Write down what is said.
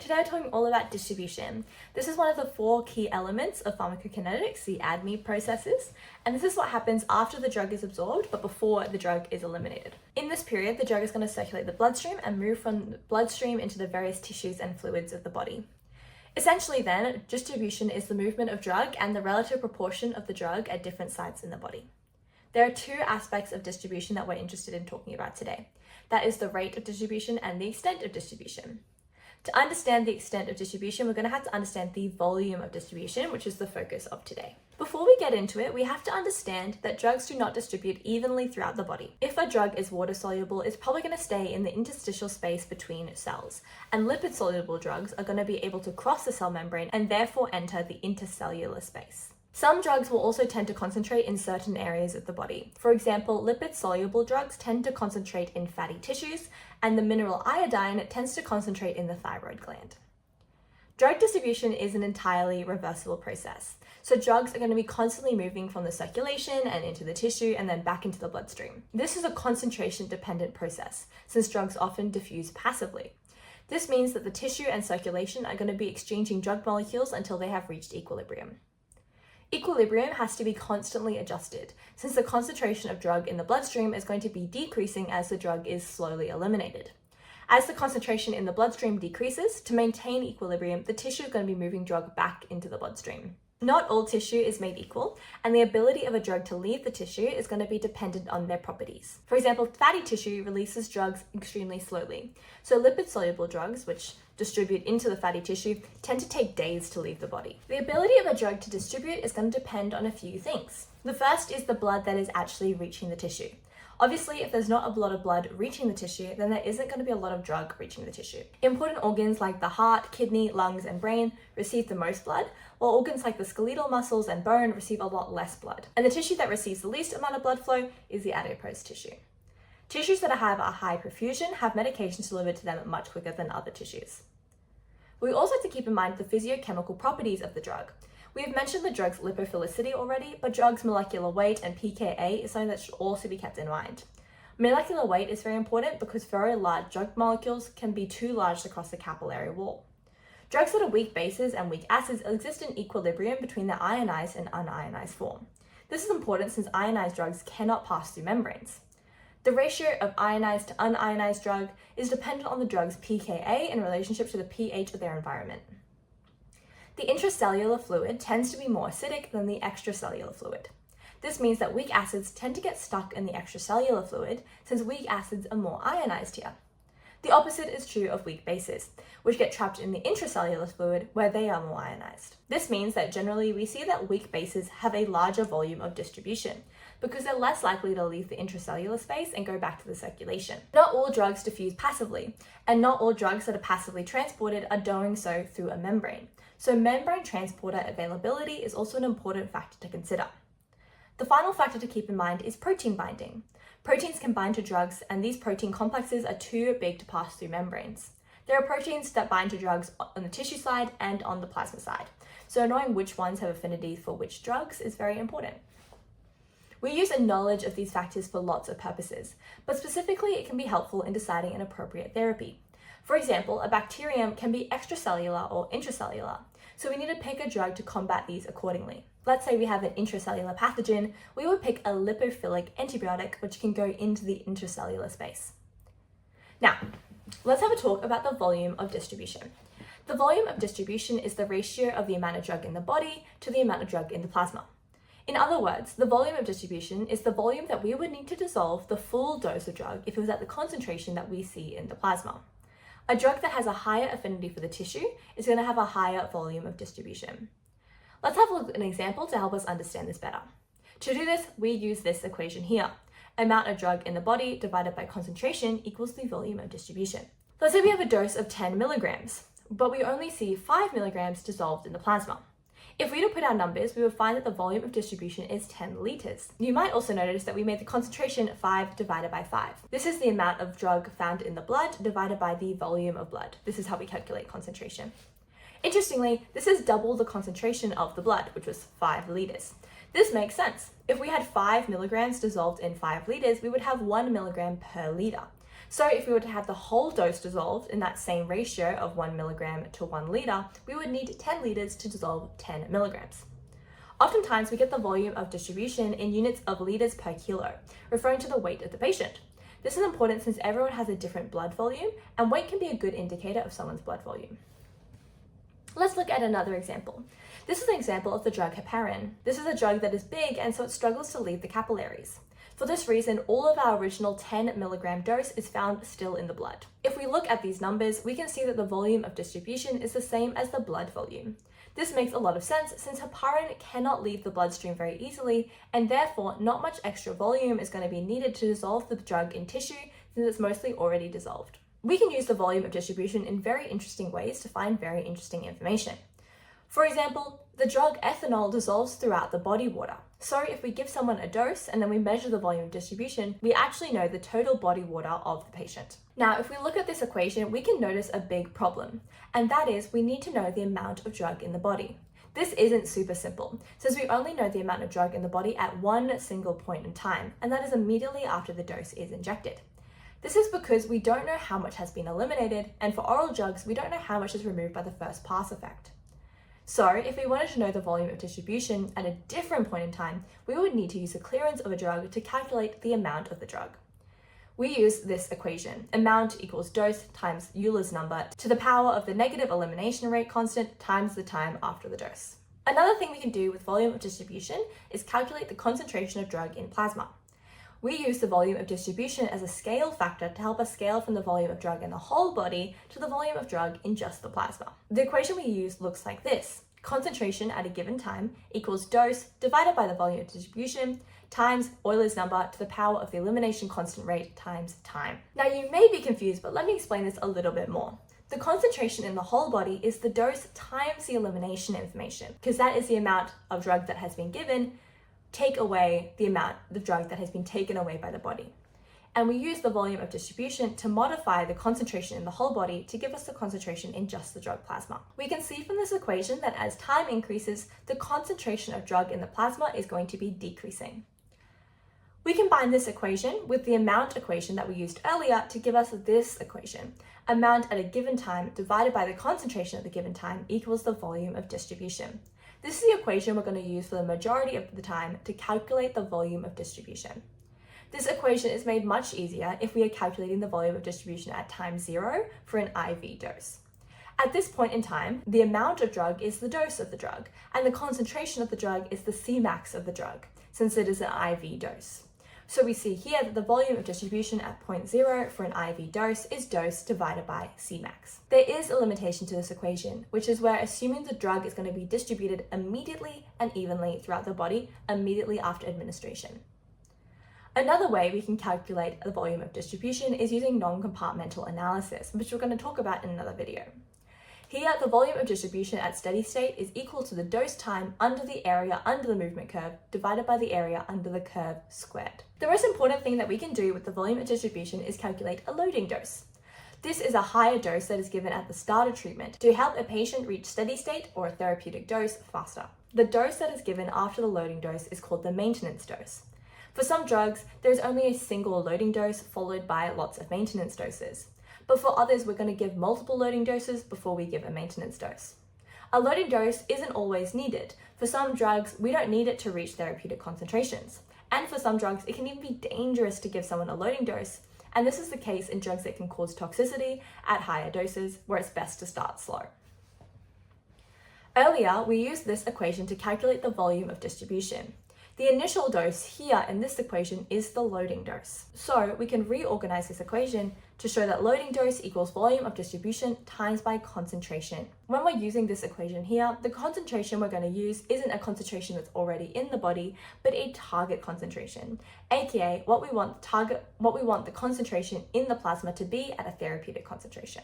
today we're talking all about distribution. This is one of the 4 key elements of pharmacokinetics, the ADME processes, and this is what happens after the drug is absorbed but before the drug is eliminated. In this period, the drug is going to circulate the bloodstream and move from the bloodstream into the various tissues and fluids of the body. Essentially then, distribution is the movement of drug and the relative proportion of the drug at different sites in the body. There are 2 aspects of distribution that we're interested in talking about today. That is the rate of distribution and the extent of distribution. To understand the extent of distribution, we're going to have to understand the volume of distribution, which is the focus of today. Before we get into it, we have to understand that drugs do not distribute evenly throughout the body. If a drug is water soluble, it's probably going to stay in the interstitial space between cells, and lipid soluble drugs are going to be able to cross the cell membrane and therefore enter the intercellular space. Some drugs will also tend to concentrate in certain areas of the body. For example, lipid-soluble drugs tend to concentrate in fatty tissues, and the mineral iodine tends to concentrate in the thyroid gland. Drug distribution is an entirely reversible process. So drugs are going to be constantly moving from the circulation and into the tissue and then back into the bloodstream. This is a concentration-dependent process, since drugs often diffuse passively. This means that the tissue and circulation are going to be exchanging drug molecules until they have reached equilibrium. Equilibrium has to be constantly adjusted, since the concentration of drug in the bloodstream is going to be decreasing as the drug is slowly eliminated. As the concentration in the bloodstream decreases, to maintain equilibrium, the tissue is going to be moving drug back into the bloodstream. Not all tissue is made equal, and the ability of a drug to leave the tissue is going to be dependent on their properties. For example, fatty tissue releases drugs extremely slowly. So lipid-soluble drugs, which distribute into the fatty tissue, tend to take days to leave the body. The ability of a drug to distribute is going to depend on a few things. The first is the blood that is actually reaching the tissue. Obviously, if there's not a lot of blood reaching the tissue, then there isn't going to be a lot of drug reaching the tissue. Important organs like the heart, kidney, lungs, and brain receive the most blood, while organs like the skeletal muscles and bone receive a lot less blood. And the tissue that receives the least amount of blood flow is the adipose tissue. Tissues that have a high perfusion have medications delivered to them much quicker than other tissues. We also have to keep in mind the physiochemical properties of the drug. We have mentioned the drug's lipophilicity already, but drug's molecular weight and pKa is something that should also be kept in mind. Molecular weight is very important because very large drug molecules can be too large to cross the capillary wall. Drugs that are weak bases and weak acids exist in equilibrium between their ionized and unionized form. This is important since ionized drugs cannot pass through membranes. The ratio of ionized to unionized drug is dependent on the drug's pKa in relationship to the pH of their environment. The intracellular fluid tends to be more acidic than the extracellular fluid. This means that weak acids tend to get stuck in the extracellular fluid since weak acids are more ionized here. The opposite is true of weak bases, which get trapped in the intracellular fluid where they are more ionized. This means that generally we see that weak bases have a larger volume of distribution because they're less likely to leave the intracellular space and go back to the circulation. Not all drugs diffuse passively, and not all drugs that are passively transported are doing so through a membrane. So membrane transporter availability is also an important factor to consider. The final factor to keep in mind is protein binding. Proteins can bind to drugs, and these protein complexes are too big to pass through membranes. There are proteins that bind to drugs on the tissue side and on the plasma side, so knowing which ones have affinity for which drugs is very important. We use a knowledge of these factors for lots of purposes, but specifically it can be helpful in deciding an appropriate therapy. For example, a bacterium can be extracellular or intracellular, so we need to pick a drug to combat these accordingly. Let's say we have an intracellular pathogen, we would pick a lipophilic antibiotic which can go into the intracellular space. Now, let's have a talk about the volume of distribution. The volume of distribution is the ratio of the amount of drug in the body to the amount of drug in the plasma. In other words, the volume of distribution is the volume that we would need to dissolve the full dose of drug if it was at the concentration that we see in the plasma. A drug that has a higher affinity for the tissue is going to have a higher volume of distribution. Let's have a look at an example to help us understand this better. To do this, we use this equation here. Amount of drug in the body divided by concentration equals the volume of distribution. Let's say we have a dose of 10 milligrams, but we only see 5 milligrams dissolved in the plasma. If we were to put our numbers, we would find that the volume of distribution is 10 liters. You might also notice that we made the concentration 5 divided by 5. This is the amount of drug found in the blood divided by the volume of blood. This is how we calculate concentration. Interestingly, this is double the concentration of the blood, which was 5 liters. This makes sense. If we had 5 milligrams dissolved in 5 liters, we would have 1 milligram per liter. So if we were to have the whole dose dissolved in that same ratio of 1 milligram to 1 litre, we would need 10 litres to dissolve 10 milligrams. Oftentimes, we get the volume of distribution in units of litres per kilo, referring to the weight of the patient. This is important since everyone has a different blood volume, and weight can be a good indicator of someone's blood volume. Let's look at another example. This is an example of the drug heparin. This is a drug that is big, and so it struggles to leave the capillaries. For this reason, all of our original 10 milligram dose is found still in the blood. If we look at these numbers, we can see that the volume of distribution is the same as the blood volume. This makes a lot of sense since heparin cannot leave the bloodstream very easily, and therefore not much extra volume is going to be needed to dissolve the drug in tissue since it's mostly already dissolved. We can use the volume of distribution in very interesting ways to find very interesting information. For example, the drug ethanol dissolves throughout the body water. So if we give someone a dose and then we measure the volume of distribution, we actually know the total body water of the patient. Now, if we look at this equation, we can notice a big problem, and that is we need to know the amount of drug in the body. This isn't super simple, since we only know the amount of drug in the body at one single point in time, and that is immediately after the dose is injected. This is because we don't know how much has been eliminated, and for oral drugs, we don't know how much is removed by the first pass effect. So if we wanted to know the volume of distribution at a different point in time, we would need to use the clearance of a drug to calculate the amount of the drug. We use this equation, amount equals dose times Euler's number to the power of the negative elimination rate constant times the time after the dose. Another thing we can do with volume of distribution is calculate the concentration of drug in plasma. We use the volume of distribution as a scale factor to help us scale from the volume of drug in the whole body to the volume of drug in just the plasma. The equation we use looks like this. Concentration at a given time equals dose divided by the volume of distribution times Euler's number to the power of the elimination constant rate times time. Now you may be confused, but let me explain this a little bit more. The concentration in the whole body is the dose times the elimination information, because that is the amount of drug that has been given, take away the amount of drug that has been taken away by the body. And we use the volume of distribution to modify the concentration in the whole body to give us the concentration in just the drug plasma. We can see from this equation that as time increases, the concentration of drug in the plasma is going to be decreasing. We combine this equation with the amount equation that we used earlier to give us this equation. Amount at a given time divided by the concentration at the given time equals the volume of distribution. This is the equation we're going to use for the majority of the time to calculate the volume of distribution. This equation is made much easier if we are calculating the volume of distribution at time 0 for an IV dose. At this point in time, the amount of drug is the dose of the drug, and the concentration of the drug is the Cmax of the drug, since it is an IV dose. So we see here that the volume of distribution at point 0 for an IV dose is dose divided by Cmax. There is a limitation to this equation, which is where assuming the drug is going to be distributed immediately and evenly throughout the body immediately after administration. Another way we can calculate the volume of distribution is using non-compartmental analysis, which we're going to talk about in another video. Here, the volume of distribution at steady state is equal to the dose time under the area under the movement curve divided by the area under the curve squared. The most important thing that we can do with the volume of distribution is calculate a loading dose. This is a higher dose that is given at the start of treatment to help a patient reach steady state or a therapeutic dose faster. The dose that is given after the loading dose is called the maintenance dose. For some drugs, there is only a single loading dose followed by lots of maintenance doses. But for others, we're going to give multiple loading doses before we give a maintenance dose. A loading dose isn't always needed. For some drugs, we don't need it to reach therapeutic concentrations. And for some drugs, it can even be dangerous to give someone a loading dose. And this is the case in drugs that can cause toxicity at higher doses, where it's best to start slow. Earlier, we used this equation to calculate the volume of distribution. The initial dose here in this equation is the loading dose. So we can reorganize this equation to show that loading dose equals volume of distribution times by concentration. When we're using this equation here, the concentration we're going to use isn't a concentration that's already in the body, but a target concentration, aka what we want the concentration in the plasma to be at a therapeutic concentration.